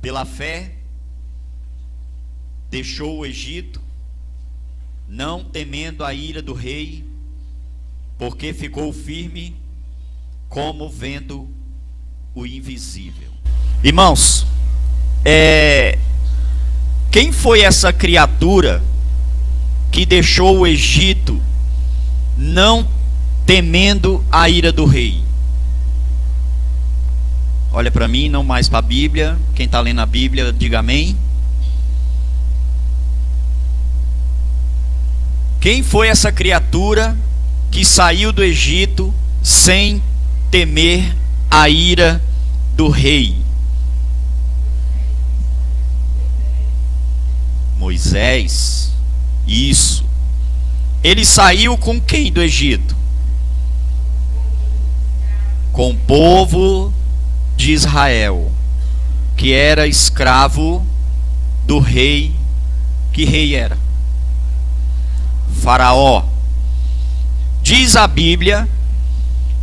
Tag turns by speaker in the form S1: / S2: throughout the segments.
S1: Pela fé, deixou o Egito, não temendo a ira do rei, porque ficou firme como vendo o invisível. Irmãos, quem foi essa criatura que deixou o Egito não temendo a ira do rei? Olha para mim, não mais para a Bíblia. Quem está lendo a Bíblia, diga amém. Quem foi essa criatura que saiu do Egito sem temer a ira do rei? Moisés. Isso. Ele saiu com quem do Egito? Com o povo de Israel, que era escravo do rei. Que rei era? Faraó. Diz a Bíblia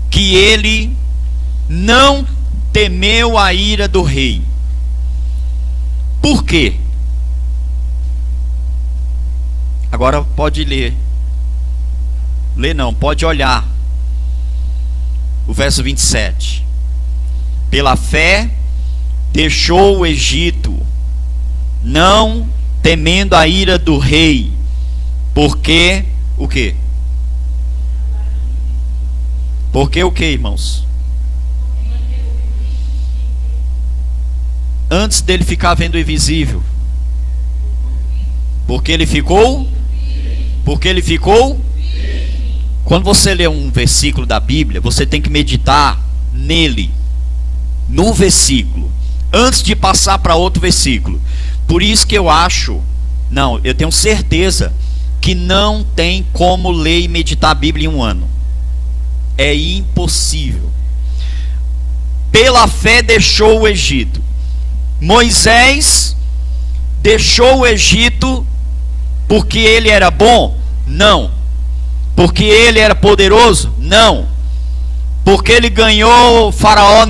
S1: que ele não temeu a ira do rei. Por quê? Agora pode ler. Ler não, pode olhar. O verso 27. Pela fé, deixou o Egito, não temendo a ira do rei. Porque, o quê? Porque o quê, irmãos? Antes dele ficar vendo o invisível. Porque ele ficou? Porque ele ficou? Quando você lê um versículo da Bíblia, você tem que meditar nele, no versículo, antes de passar para outro versículo. Por isso que eu tenho certeza que não tem como ler e meditar a Bíblia em um ano. É impossível. Pela fé deixou o Egito. Moisés deixou o Egito porque ele era bom? Não. Porque ele era poderoso? Não. Porque ele ganhou o Faraó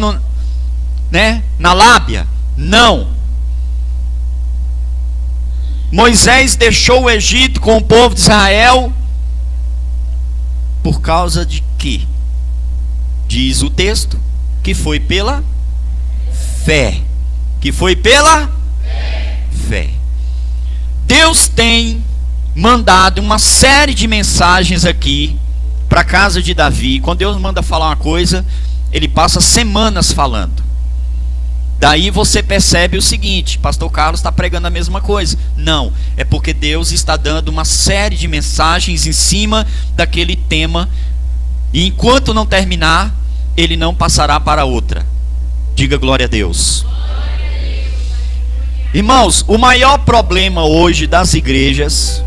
S1: na lábia? Não. Moisés deixou o Egito com o povo de Israel por causa de quê? Diz o texto que foi pela fé. Que foi pela fé. Deus tem mandado uma série de mensagens aqui para a casa de Davi. Quando Deus manda falar uma coisa, ele passa semanas falando. Daí você percebe o seguinte: pastor Carlos está pregando a mesma coisa. Não, é porque Deus está dando uma série de mensagens em cima daquele tema, e enquanto não terminar, ele não passará para outra. Diga glória a Deus. Irmãos, o maior problema hoje das igrejas,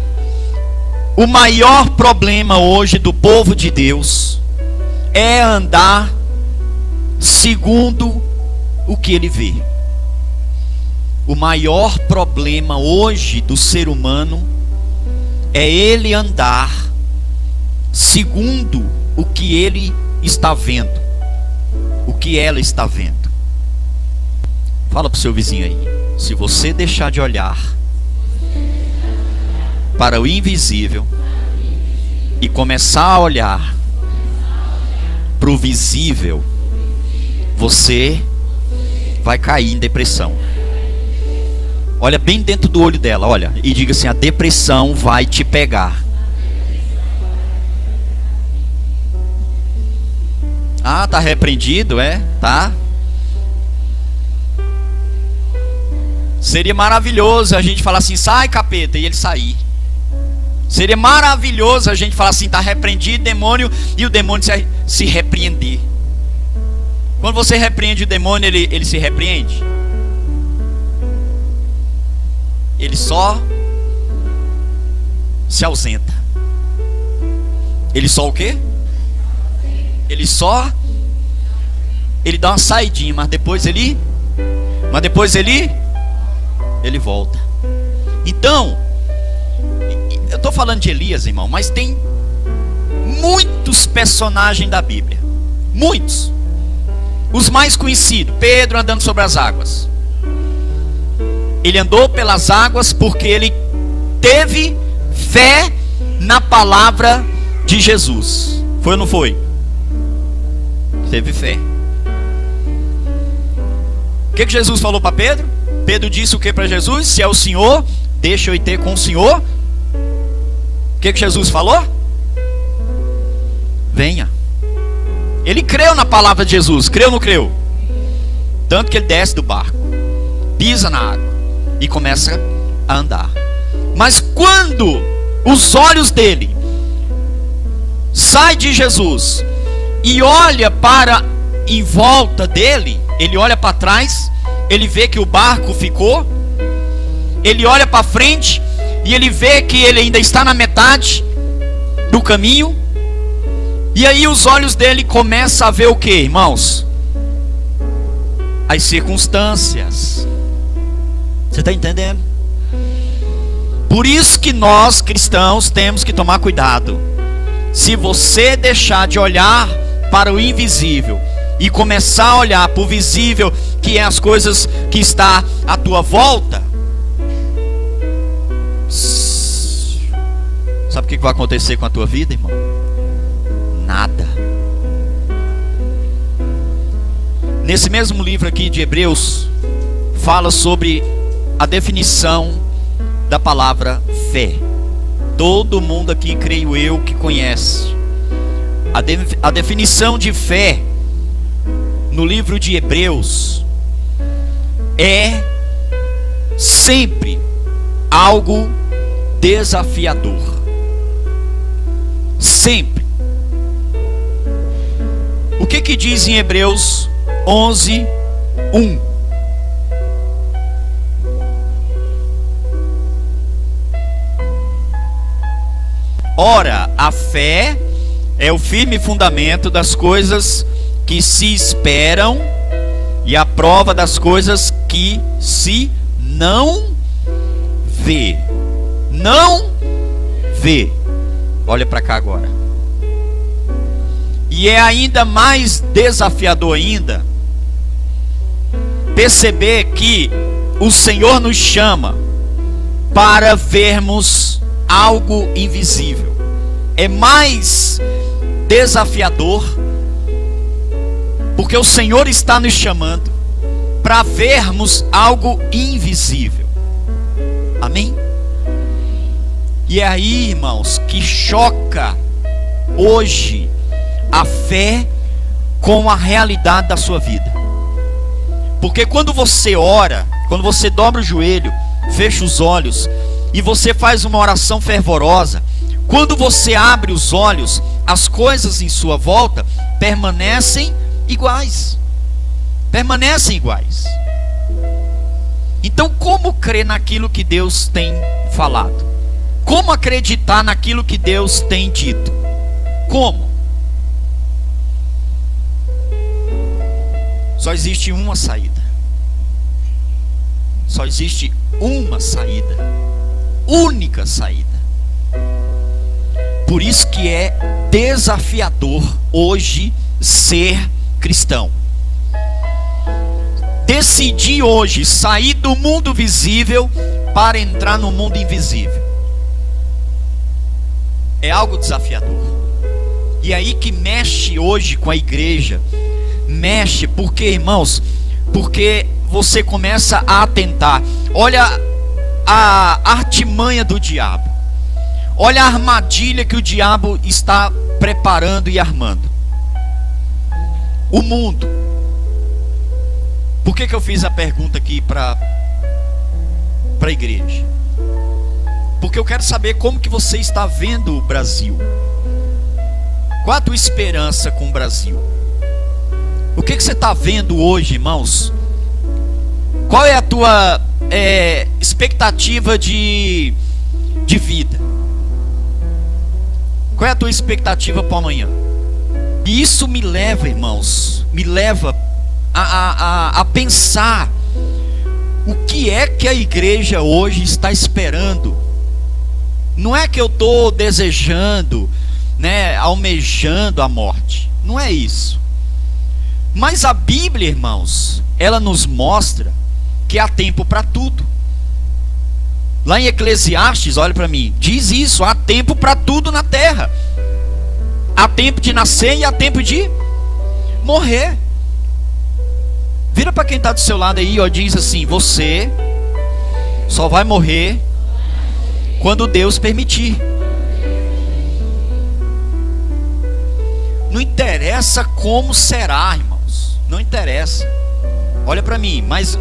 S1: o maior problema hoje do povo de Deus, é andar segundo o que ele vê. O maior problema hoje do ser humano é ele andar segundo o que ele está vendo, o que ela está vendo. Fala para o seu vizinho aí: se você deixar de olhar para o invisível e começar a olhar para o visível, você vai cair em depressão. Olha bem dentro do olho dela, olha, e diga assim: a depressão vai te pegar. Ah, tá repreendido, é? Tá. Seria maravilhoso a gente falar assim: sai capeta, e ele sair. Seria maravilhoso a gente falar assim: tá repreendido demônio, e o demônio se repreender. Quando você repreende o demônio, ele se repreende? Ele só se ausenta. Ele só o quê? Ele dá uma saidinha, mas depois ele volta. Então, eu estou falando de Elias, irmão, mas tem muitos personagens da Bíblia. Muitos. Os mais conhecidos: Pedro andando sobre as águas, Ele andou pelas águas porque ele teve fé na palavra de Jesus. Foi ou não foi? Teve fé. O que Jesus falou para Pedro? Pedro disse o que para Jesus? Se é o Senhor, deixa eu ir ter com o Senhor. O que Jesus falou? Venha. Ele creu na palavra de Jesus. Creu ou não creu? Tanto que ele desce do barco, pisa na água e começa a andar. Mas quando os olhos dele saem de Jesus e olha para em volta dele, ele olha para trás, ele vê que o barco ficou, ele olha para frente e ele vê que ele ainda está na metade do caminho. E aí os olhos dele começam a ver o que, irmãos? As circunstâncias. Você está entendendo? Por isso que nós cristãos temos que tomar cuidado. Se você deixar de olhar para o invisível e começar a olhar para o visível, que é as coisas que está à tua volta, sabe o que vai acontecer com a tua vida, irmão? Nada. Nesse mesmo livro aqui de Hebreus, fala sobre a definição da palavra fé. Todo mundo aqui, creio eu, que conhece a definição de fé no livro de Hebreus é sempre algo desafiador. Sempre. O que diz em Hebreus 11:1? Ora, a fé é o firme fundamento das coisas que se esperam e a prova das coisas que se não vê. Não vê. Olha para cá agora. E é ainda mais desafiador ainda perceber que o Senhor nos chama para vermos algo invisível. É mais desafiador porque o Senhor está nos chamando para vermos algo invisível. Amém? E é aí, irmãos, que choca hoje a fé com a realidade da sua vida. Porque quando você ora, quando você dobra o joelho, fecha os olhos e você faz uma oração fervorosa, quando você abre os olhos, as coisas em sua volta permanecem iguais. Permanecem iguais. Então, como crer naquilo que Deus tem falado? Como acreditar naquilo que Deus tem dito? Como? Só existe uma saída. Só existe uma saída. Única saída. Por isso que é desafiador hoje ser cristão. Decidir hoje sair do mundo visível para entrar no mundo invisível é algo desafiador. E aí que mexe hoje com a igreja. Mexe porque, irmãos, porque você começa a atentar. Olha a artimanha do diabo. Olha a armadilha que o diabo está preparando e armando. O mundo. Por que eu fiz a pergunta aqui para a igreja? Porque eu quero saber como que você está vendo o Brasil. Qual a tua esperança com o Brasil? O que você está vendo hoje, irmãos? Qual é a tua expectativa de vida? Qual é a tua expectativa para amanhã? E isso me leva, irmãos, me leva a pensar o que é que a igreja hoje está esperando. Não é que eu estou desejando, né, almejando a morte. Não é isso. Mas a Bíblia, irmãos, ela nos mostra que há tempo para tudo. Lá em Eclesiastes, olha para mim, diz isso: há tempo para tudo na terra. Há tempo de nascer e há tempo de morrer. Vira para quem está do seu lado aí, ó, diz assim: você só vai morrer quando Deus permitir. Não interessa como será, irmãos. Não interessa. Olha para mim, mas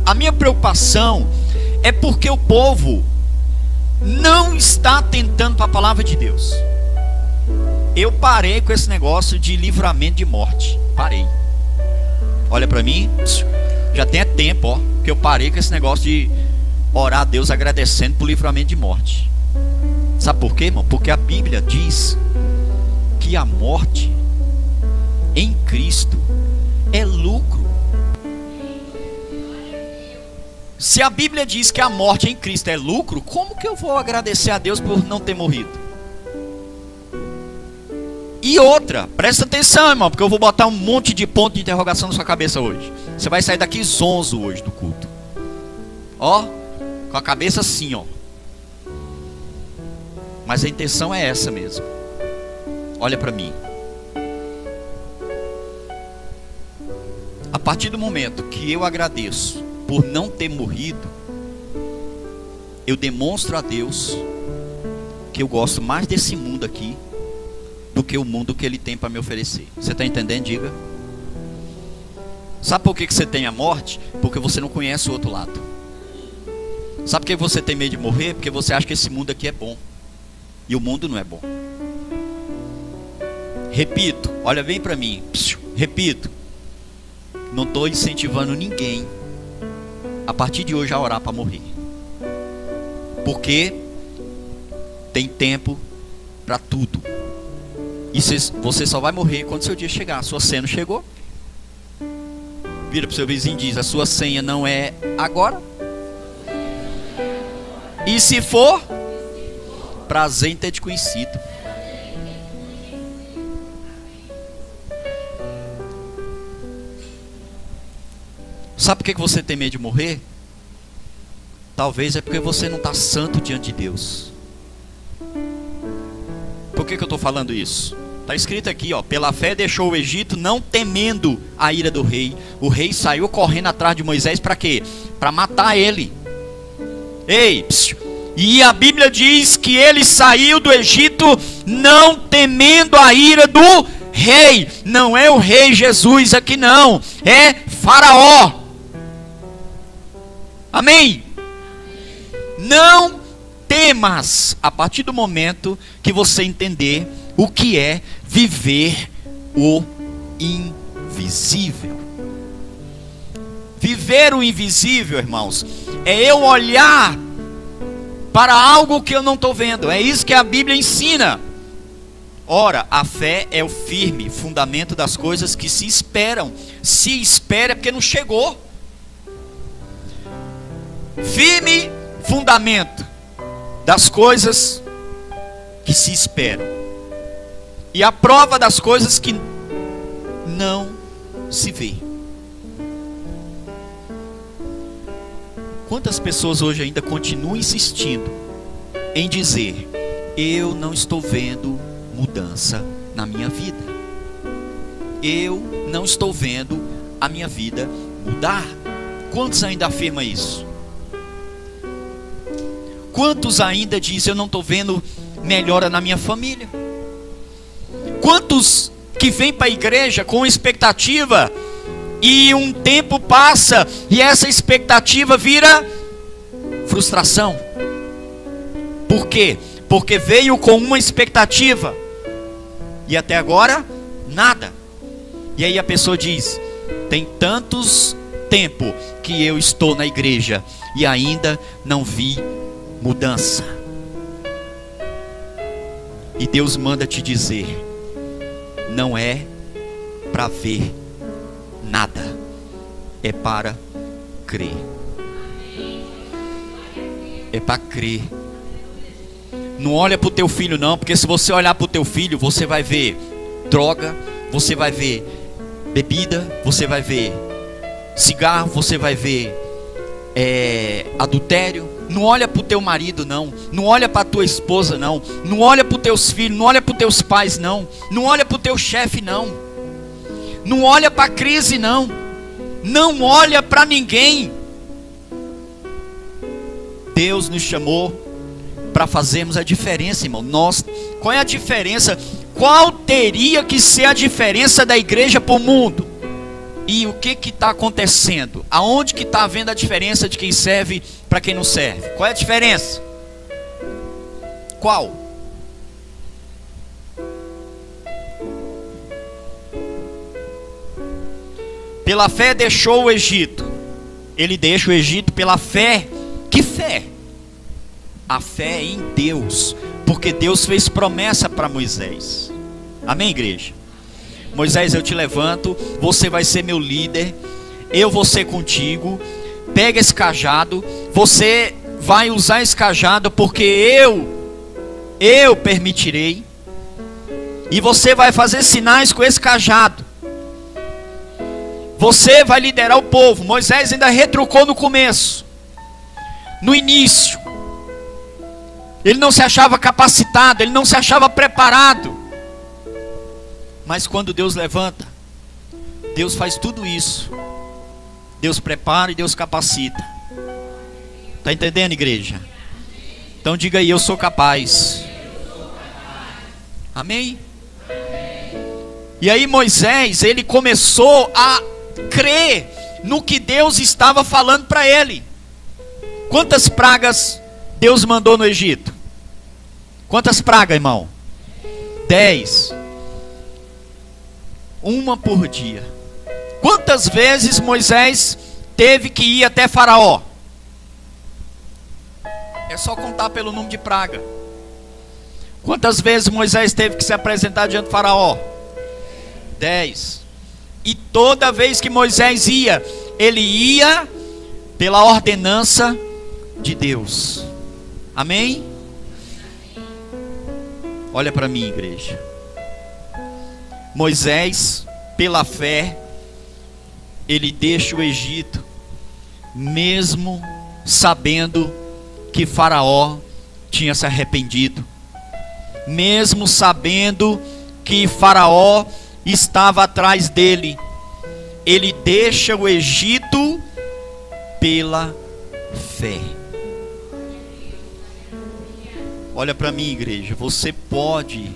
S1: a minha preocupação é porque o povo não está atentando para a palavra de Deus. Eu parei com esse negócio de livramento de morte. Parei. Olha para mim, já tem tempo, ó, que eu parei com esse negócio de orar a Deus agradecendo por livramento de morte. Sabe por quê, irmão? Porque a Bíblia diz que a morte em Cristo é lucro. Se a Bíblia diz que a morte em Cristo é lucro, como que eu vou agradecer a Deus por não ter morrido? E outra, presta atenção, irmão, porque eu vou botar um monte de ponto de interrogação na sua cabeça hoje. Você vai sair daqui zonzo hoje do culto. Ó, com a cabeça assim, ó. Mas a intenção é essa mesmo. Olha para mim. A partir do momento que eu agradeço por não ter morrido, eu demonstro a Deus que eu gosto mais desse mundo aqui do que o mundo que Ele tem para me oferecer. Você está entendendo? Diga. Sabe por que você tem a morte? Porque você não conhece o outro lado. Sabe por que você tem medo de morrer? Porque você acha que esse mundo aqui é bom e o mundo não é bom. Repito, olha bem para mim. Repito, não estou incentivando ninguém a partir de hoje a orar para morrer, porque tem tempo para tudo. E você só vai morrer quando seu dia chegar. A sua senha não chegou? Vira para o seu vizinho e diz: a sua senha não é agora. E se for, prazer em ter te conhecido. Sabe por que você tem medo de morrer? Talvez é porque você não está santo diante de Deus. Por que eu estou falando isso? Está escrito aqui, ó: pela fé deixou o Egito, não temendo a ira do rei. O rei saiu correndo atrás de Moisés para quê? Para matar ele. Ei, e a Bíblia diz que ele saiu do Egito não temendo a ira do rei. Não é o rei Jesus aqui não, é Faraó. Amém? Não temas a partir do momento que você entender o que é viver o invisível. Viver o invisível, irmãos, é eu olhar para algo que eu não estou vendo. É isso que a Bíblia ensina. Ora, a fé é o firme fundamento das coisas que se esperam. Se espera é porque não chegou. Firme fundamento das coisas que se esperam, e a prova das coisas que não se vê. Quantas pessoas hoje ainda continuam insistindo em dizer: eu não estou vendo mudança na minha vida, eu não estou vendo a minha vida mudar? Quantos ainda afirmam isso? Quantos ainda dizem: eu não estou vendo melhora na minha família? Quantos que vêm para a igreja com expectativa e um tempo passa e essa expectativa vira frustração? Por quê? Porque veio com uma expectativa e até agora nada. E aí a pessoa diz: tem tantos tempo que eu estou na igreja e ainda não vi mudança. E Deus manda te dizer: não é para ver nada, é para crer. É para crer. Não olha para o teu filho não, porque se você olhar para o teu filho, você vai ver droga, você vai ver bebida, você vai ver cigarro, você vai ver adultério, Não olha para o teu marido, não. Não olha para a tua esposa, não. Não olha para os teus filhos, não olha para os teus pais, não. Não olha para o teu chefe, não. Não olha para a crise, não. Não olha para ninguém. Deus nos chamou para fazermos a diferença, irmão. Qual é a diferença? Qual teria que ser a diferença da igreja para o mundo? E o que está acontecendo? Aonde que está havendo a diferença de quem serve para quem não serve? Qual é a diferença? Qual? Pela fé deixou o Egito. Ele deixa o Egito pela fé. Que fé? A fé em Deus. Porque Deus fez promessa para Moisés. Amém, igreja? Moisés, eu te levanto, você vai ser meu líder, eu vou ser contigo, pega esse cajado, você vai usar esse cajado porque eu permitirei, e você vai fazer sinais com esse cajado, você vai liderar o povo. Moisés ainda retrucou no começo, no início, ele não se achava capacitado, ele não se achava preparado. Mas quando Deus levanta, Deus faz tudo isso. Deus prepara e Deus capacita. Está entendendo, igreja? Então diga aí, eu sou capaz. Amém? E aí Moisés, ele começou a crer no que Deus estava falando para ele. Quantas pragas Deus mandou no Egito? Quantas pragas, irmão? 10. Uma por dia. Quantas vezes Moisés teve que ir até Faraó? É só contar pelo número de praga. Quantas vezes Moisés teve que se apresentar diante do Faraó? 10. E toda vez que Moisés ia, ele ia pela ordenança de Deus. Amém? Olha para mim, igreja. Moisés, pela fé, ele deixa o Egito, mesmo sabendo que Faraó tinha se arrependido, mesmo sabendo que Faraó estava atrás dele, ele deixa o Egito pela fé. Olha para mim, igreja, você pode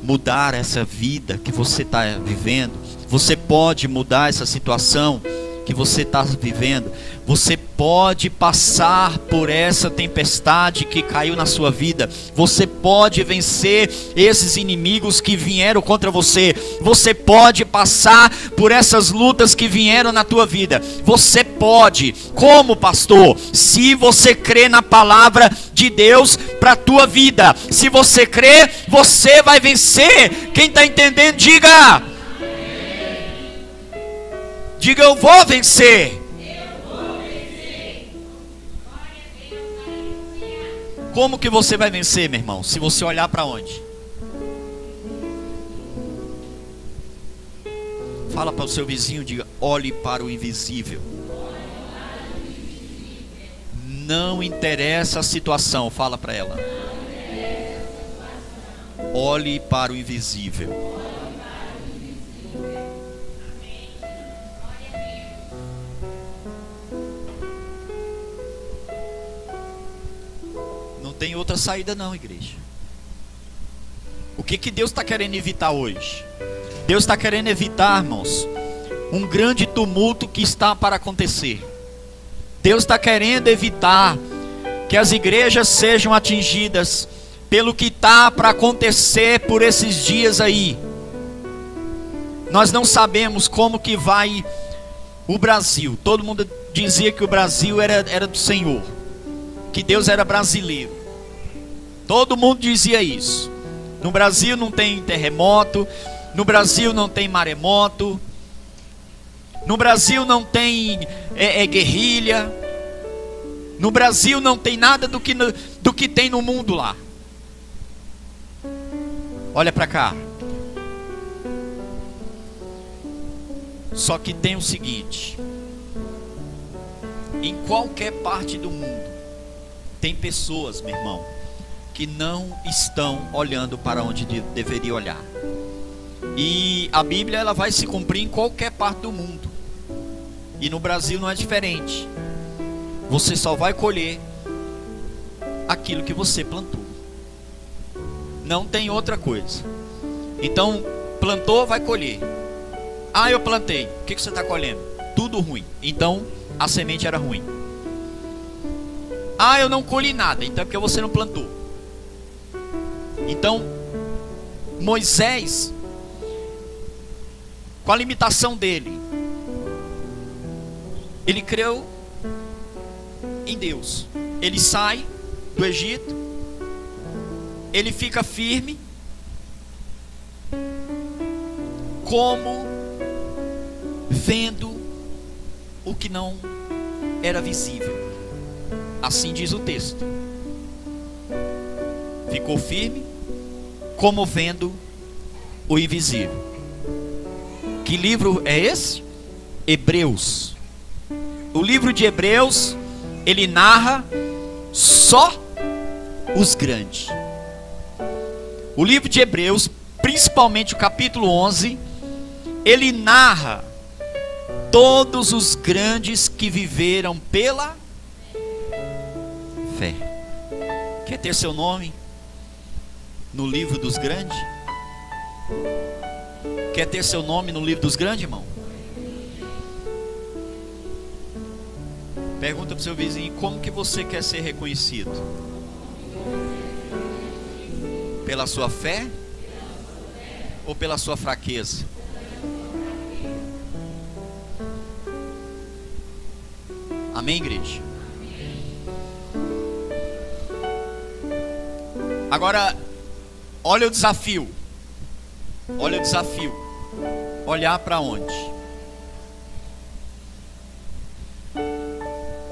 S1: mudar essa vida que você está vivendo, você pode mudar essa situação que você está vivendo, você pode passar por essa tempestade que caiu na sua vida, você pode vencer esses inimigos que vieram contra você, você pode passar por essas lutas que vieram na tua vida, você pode. Como, pastor? Se você crê na palavra de Deus para a tua vida, se você crê, você vai vencer. Quem está entendendo, diga: diga, eu vou vencer. Como que você vai vencer, meu irmão? Se você olhar para onde? Fala para o seu vizinho, diga: olhe para o invisível. Não interessa a situação, fala para ela. Olhe para o invisível. Não tem outra saída não, igreja. O que Deus está querendo evitar hoje? Deus está querendo evitar, irmãos, um grande tumulto que está para acontecer. Deus está querendo evitar que as igrejas sejam atingidas pelo que está para acontecer por esses dias aí. Nós não sabemos como que vai o Brasil. Todo mundo dizia que o Brasil era do Senhor, que Deus era brasileiro. Todo mundo dizia isso. No Brasil não tem terremoto, no Brasil não tem maremoto, no Brasil não tem guerrilha, no Brasil não tem nada do que tem no mundo lá. Olha para cá. Só que tem o seguinte: em qualquer parte do mundo, Tem pessoas, meu irmão, que não estão olhando para onde deveria olhar. E a Bíblia, ela vai se cumprir em qualquer parte do mundo. E no Brasil não é diferente. Você só vai colher aquilo que você plantou. Não tem outra coisa. Então, plantou, vai colher. Ah, eu plantei. O que você está colhendo? Tudo ruim. Então, a semente era ruim. Ah, eu não colhi nada. Então é porque você não plantou. Então, Moisés, com a limitação dele, ele creu em Deus. Ele sai do Egito, ele fica firme, como vendo o que não era visível. Assim diz o texto. Ficou firme, como vendo o invisível. Que livro é esse? Hebreus. O livro de Hebreus, ele narra só os grandes. O livro de Hebreus, principalmente o capítulo 11, ele narra todos os grandes que viveram pela fé. Quer ter seu nome no livro dos grandes? Quer ter seu nome no livro dos grandes, irmão? Pergunta para o seu vizinho: como que você quer ser reconhecido? Pela sua fé ou pela sua fraqueza? Amém, igreja? Agora, olha o desafio. Olha o desafio. Olhar para onde?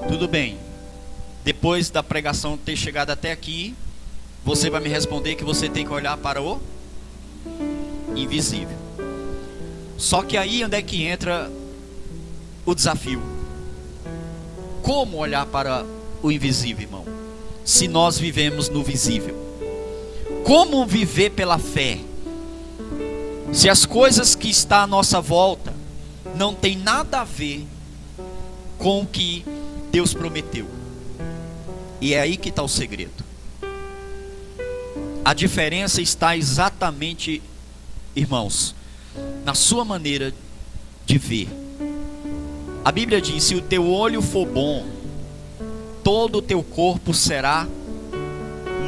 S1: Tudo bem. Depois da pregação ter chegado até aqui, você vai me responder que você tem que olhar para o invisível. Só que aí onde é que entra o desafio? Como olhar para o invisível, irmão? Se nós vivemos no visível. Como viver pela fé? Se as coisas que estão à nossa volta não tem nada a ver com o que Deus prometeu. E é aí que está o segredo. A diferença está exatamente, irmãos, na sua maneira de ver. A Bíblia diz: se o teu olho for bom, todo o teu corpo será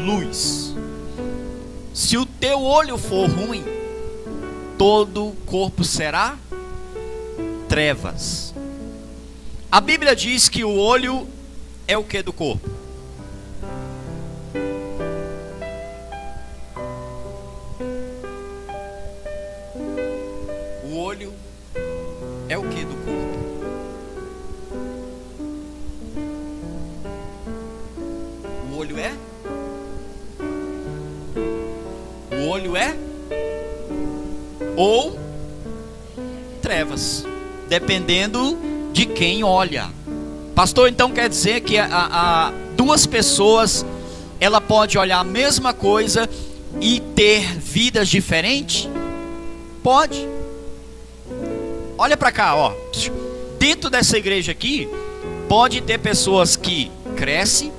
S1: luz. Se o teu olho for ruim, todo o corpo será trevas. A Bíblia diz que o olho é o que do corpo? O olho é o que do corpo? O olho é? O olho é? Ou trevas, dependendo de quem olha. Pastor, então quer dizer que duas pessoas, ela pode olhar a mesma coisa e ter vidas diferentes? Pode. Olha para cá, ó. Dentro dessa igreja aqui, pode ter pessoas que crescem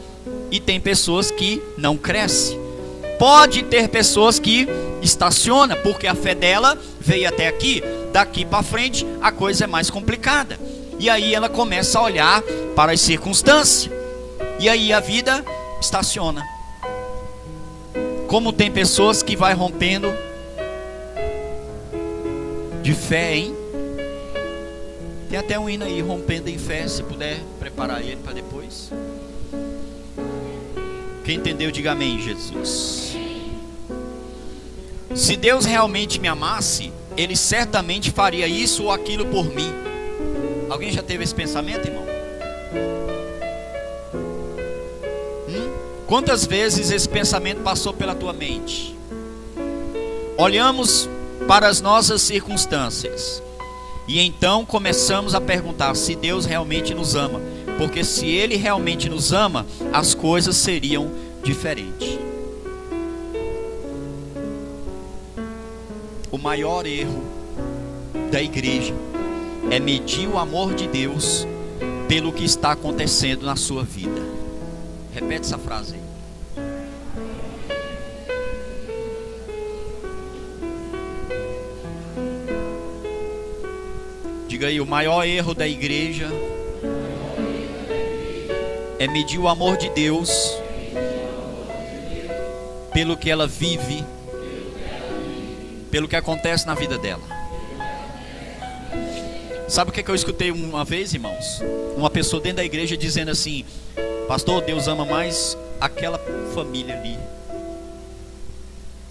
S1: e tem pessoas que não crescem. Pode ter pessoas que estacionam, porque a fé dela veio até aqui. Daqui para frente a coisa é mais complicada. E aí ela começa a olhar para as circunstâncias. E aí a vida estaciona. Como tem pessoas que vai rompendo de fé, hein? Tem até um hino aí, rompendo em fé. Se puder preparar ele para depois. Quem entendeu, diga amém, Jesus. Se Deus realmente me amasse, Ele certamente faria isso ou aquilo por mim. Alguém já teve esse pensamento, irmão? Quantas vezes esse pensamento passou pela tua mente? Olhamos para as nossas circunstâncias e então começamos a perguntar se Deus realmente nos ama. Porque se Ele realmente nos ama, as coisas seriam diferentes. O maior erro da igreja é medir o amor de Deus pelo que está acontecendo na sua vida. Repete essa frase aí. Diga aí, o maior erro da igreja é medir o amor de Deus pelo que ela vive, pelo que acontece na vida dela. Sabe o que eu escutei uma vez, irmãos? Uma pessoa dentro da igreja dizendo assim: pastor, Deus ama mais aquela família ali.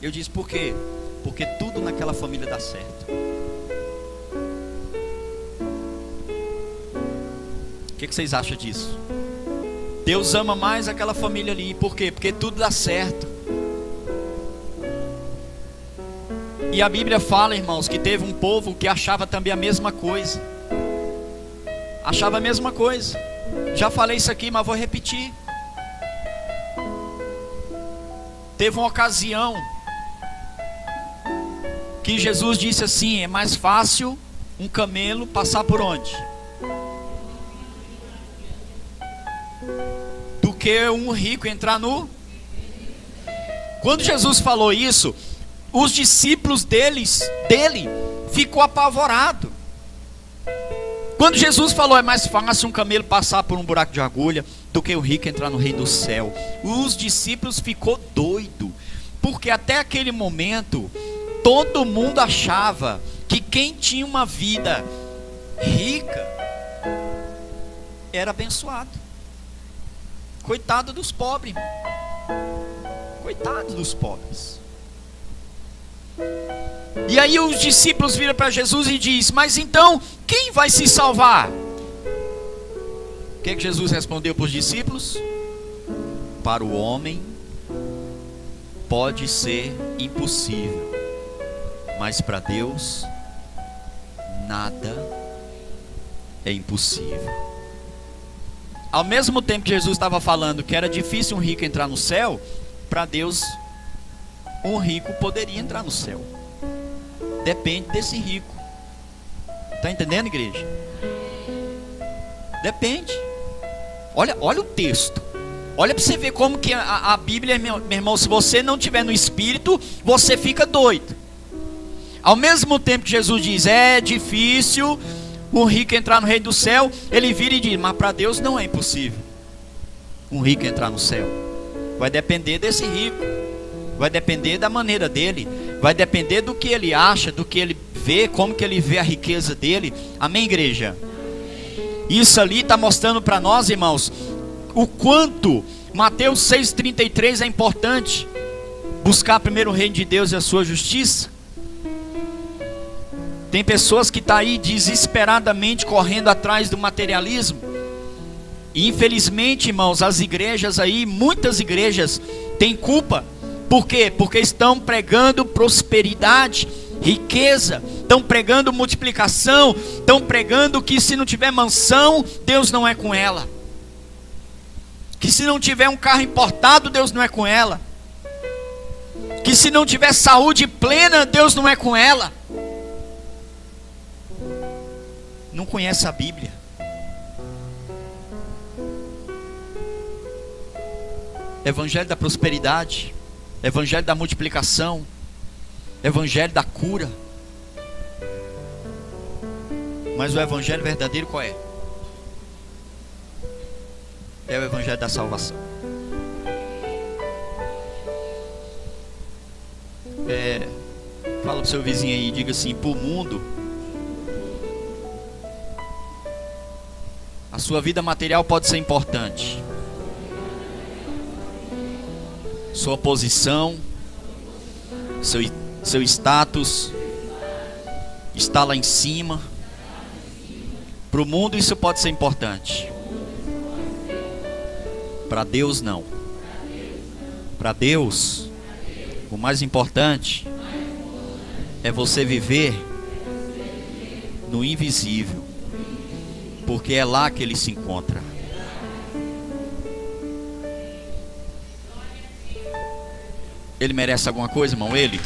S1: Eu disse, por quê? Porque tudo naquela família dá certo. O que vocês acham disso? Deus ama mais aquela família ali. Por quê? Porque tudo dá certo. E a Bíblia fala, irmãos, que teve um povo que achava também a mesma coisa. Achava a mesma coisa. Já falei isso aqui, mas vou repetir. Teve uma ocasião que Jesus disse assim: é mais fácil um camelo passar por onde? Do que um rico entrar no... Quando Jesus falou isso, os discípulos dele ficou apavorado. Quando Jesus falou, é mais fácil um camelo passar por um buraco de agulha do que o rico entrar no reino do céu, os discípulos ficou doido, porque até aquele momento todo mundo achava que quem tinha uma vida rica era abençoado. Coitado dos pobres, coitado dos pobres. E aí os discípulos viram para Jesus e diz: mas então quem vai se salvar? O que Jesus respondeu para os discípulos? Para o homem pode ser impossível, mas para Deus nada é impossível. Ao mesmo tempo que Jesus estava falando que era difícil um rico entrar no céu, para Deus um rico poderia entrar no céu. Depende desse rico. Está entendendo, igreja? Depende. Olha o texto. Olha para você ver como que a Bíblia, meu irmão, se você não tiver no Espírito, você fica doido. Ao mesmo tempo que Jesus diz, é difícil um rico entrar no reino do céu, ele vira e diz, mas para Deus não é impossível um rico entrar no céu. Vai depender desse rico, vai depender da maneira dele, vai depender do que ele acha, do que ele vê, como que ele vê a riqueza dele. Amém, igreja? Isso ali está mostrando para nós, irmãos, o quanto Mateus 6,33 é importante buscar primeiro o reino de Deus e a sua justiça. Tem pessoas que estão aí desesperadamente correndo atrás do materialismo. E infelizmente, irmãos, as igrejas aí, muitas igrejas têm culpa. Por quê? Porque estão pregando prosperidade, riqueza, estão pregando multiplicação, estão pregando que se não tiver mansão, Deus não é com ela. Que se não tiver um carro importado, Deus não é com ela. Que se não tiver saúde plena, Deus não é com ela. Não conhece a Bíblia. Evangelho da prosperidade, evangelho da multiplicação, evangelho da cura. Mas o evangelho verdadeiro qual é? É o evangelho da salvação. Fala pro seu vizinho aí, diga assim, pro mundo, a sua vida material pode ser importante. Sua posição, seu status está lá em cima. Para o mundo isso pode ser importante. Para Deus não. Para Deus, o mais importante é você viver no invisível, porque é lá que Ele se encontra. Ele merece alguma coisa, irmão? Ele.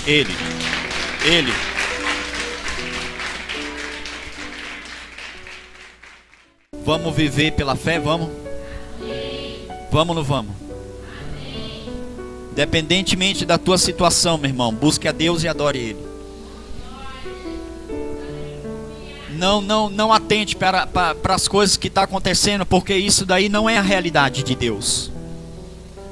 S1: Vamos viver pela fé, vamos? Vamos ou não vamos? Independentemente da tua situação, meu irmão, busque a Deus e adore Ele. Não atente para as coisas que estão acontecendo, porque isso daí não é a realidade de Deus.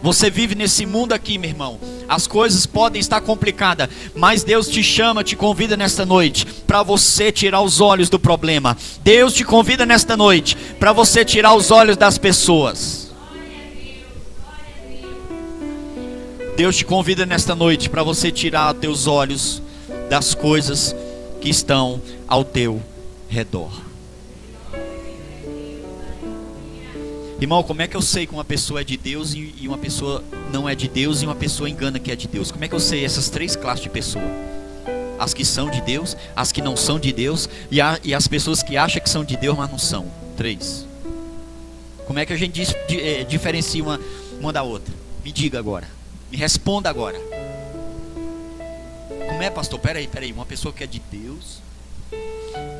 S1: Você vive nesse mundo aqui, meu irmão. As coisas podem estar complicadas, mas Deus te chama, te convida nesta noite para você tirar os olhos do problema. Deus te convida nesta noite para você tirar os olhos das pessoas. Deus te convida nesta noite para você tirar os teus olhos das coisas que estão ao teu redor. Irmão, como é que eu sei que uma pessoa é de Deus e uma pessoa não é de Deus e uma pessoa engana que é de Deus? Como é que eu sei essas três classes de pessoa? As que são de Deus, as que não são de Deus e as pessoas que acham que são de Deus, mas não são. Três. Como é que a gente diferencia uma da outra? Me diga agora. Me responda agora. Como é, pastor? Peraí. Uma pessoa que é de Deus,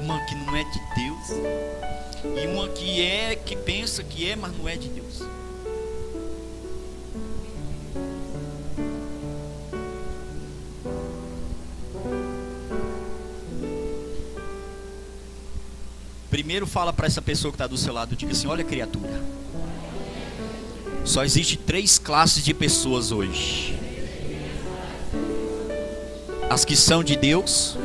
S1: uma que não é de Deus, e uma que pensa que é, mas não é de Deus. Primeiro fala para essa pessoa que está do seu lado, diga assim: olha, criatura, só existe três classes de pessoas hoje: as que são de Deus,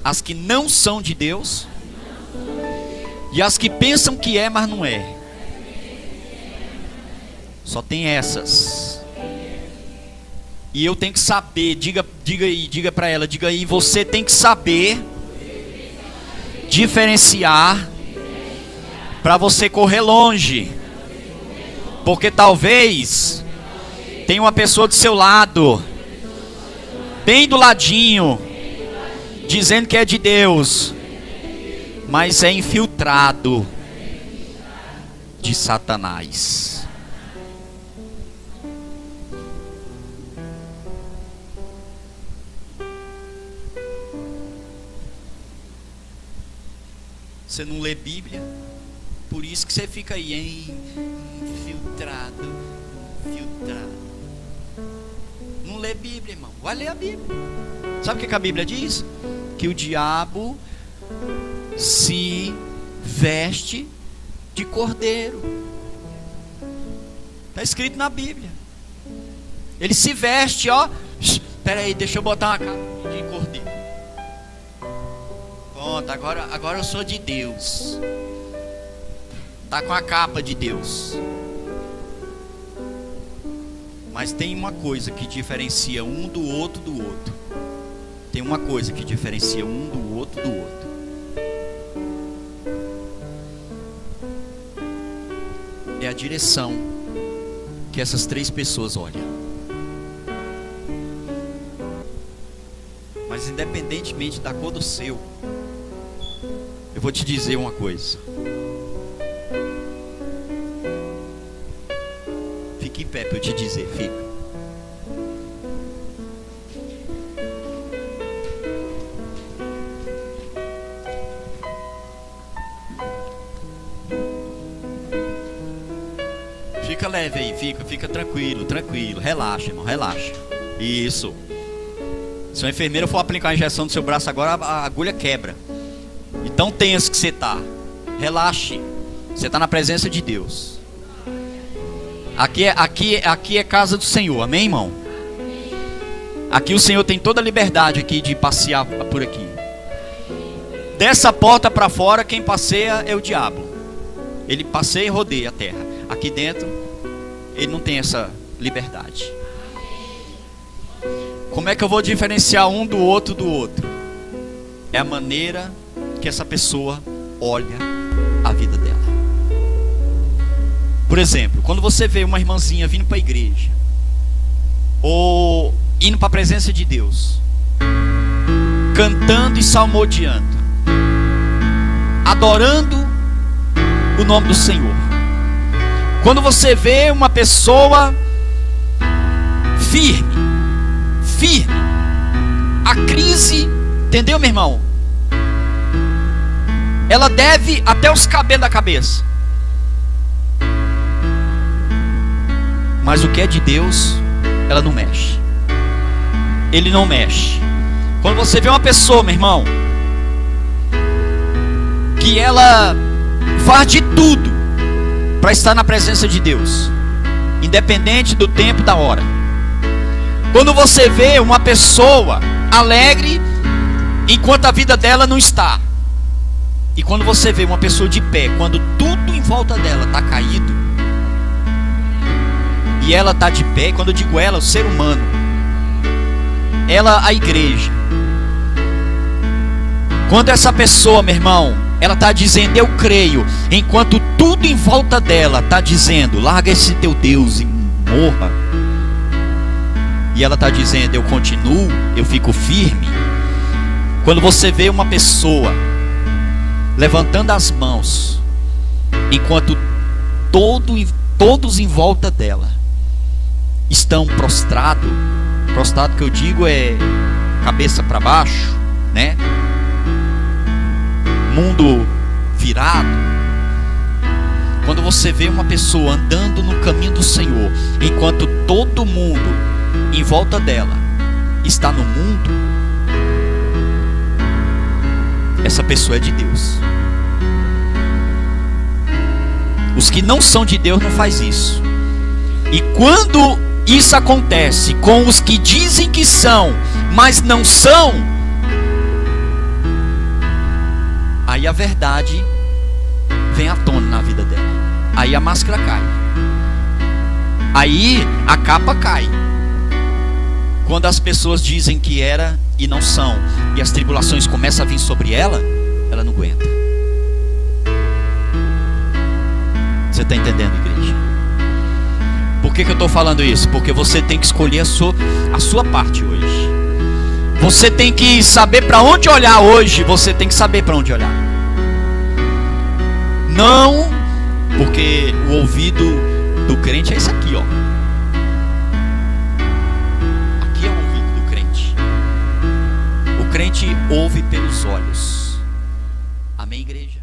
S1: as que não são de Deus e as que pensam que é, mas não é. Só tem essas. E eu tenho que saber, diga para ela, diga aí, você tem que saber diferenciar para você correr longe. Porque talvez tenha uma pessoa do seu lado, bem do ladinho, dizendo que é de Deus, mas é infiltrado de Satanás. Você não lê Bíblia, por isso que você fica aí infiltrado. Não lê Bíblia, irmão. Vai ler a Bíblia. Sabe o que a Bíblia diz? Que o diabo se veste de cordeiro. Está escrito na Bíblia. Ele se veste, ó. Espera aí, deixa eu botar uma capa de cordeiro. Pronto, agora eu sou de Deus. Tá com a capa de Deus. Mas tem uma coisa que diferencia um do outro. Tem uma coisa que diferencia um do outro. É a direção que essas três pessoas olham. Mas independentemente da cor do seu, eu vou te dizer uma coisa. Fique em pé para eu te dizer, fica. Fica leve aí, fica tranquilo, relaxa, irmão, relaxa. Isso. Se uma enfermeira for aplicar a injeção no seu braço agora, a agulha quebra. Então tenso que você está. Relaxe. Você está na presença de Deus. Aqui é casa do Senhor, amém, irmão? Aqui o Senhor tem toda a liberdade aqui de passear por aqui. Dessa porta para fora, quem passeia é o diabo. Ele passeia e rodeia a terra. Aqui dentro, ele não tem essa liberdade. Como é que eu vou diferenciar um do outro? É a maneira que essa pessoa olha a vida dela. Por exemplo, quando você vê uma irmãzinha vindo para a igreja, ou indo para a presença de Deus, cantando e salmodiando, adorando o nome do Senhor. Quando você vê uma pessoa firme, firme. A crise, entendeu, meu irmão? Ela deve até os cabelos da cabeça. Mas o que é de Deus, ela não mexe. Ele não mexe. Quando você vê uma pessoa, meu irmão, que ela faz de tudo para estar na presença de Deus, independente do tempo e da hora. Quando você vê uma pessoa alegre enquanto a vida dela não está, e quando você vê uma pessoa de pé, quando tudo em volta dela está caído, e ela está de pé, e quando eu digo ela, o ser humano, ela, a igreja, quando essa pessoa, meu irmão, ela está dizendo, eu creio, enquanto tudo em volta dela está dizendo, larga esse teu Deus e morra, e ela está dizendo, eu continuo, eu fico firme. Quando você vê uma pessoa levantando as mãos, enquanto todos em volta dela estão prostrados, prostrado que eu digo é cabeça para baixo, né? Mundo virado. Quando você vê uma pessoa andando no caminho do Senhor, enquanto todo mundo em volta dela está no mundo, essa pessoa é de Deus. Os que não são de Deus não faz isso. E quando isso acontece com os que dizem que são, mas não são, aí a verdade vem à tona na vida dela. Aí a máscara cai. Aí a capa cai. Quando as pessoas dizem que era e não são, e as tribulações começam a vir sobre ela, ela não aguenta. Você está entendendo, igreja? Por que eu estou falando isso? Porque você tem que escolher a sua parte hoje. Você tem que saber para onde olhar hoje. Você tem que saber para onde olhar. Não, porque o ouvido do crente é isso aqui, ó. Aqui é o ouvido do crente. O crente ouve pelos olhos. Amém, igreja?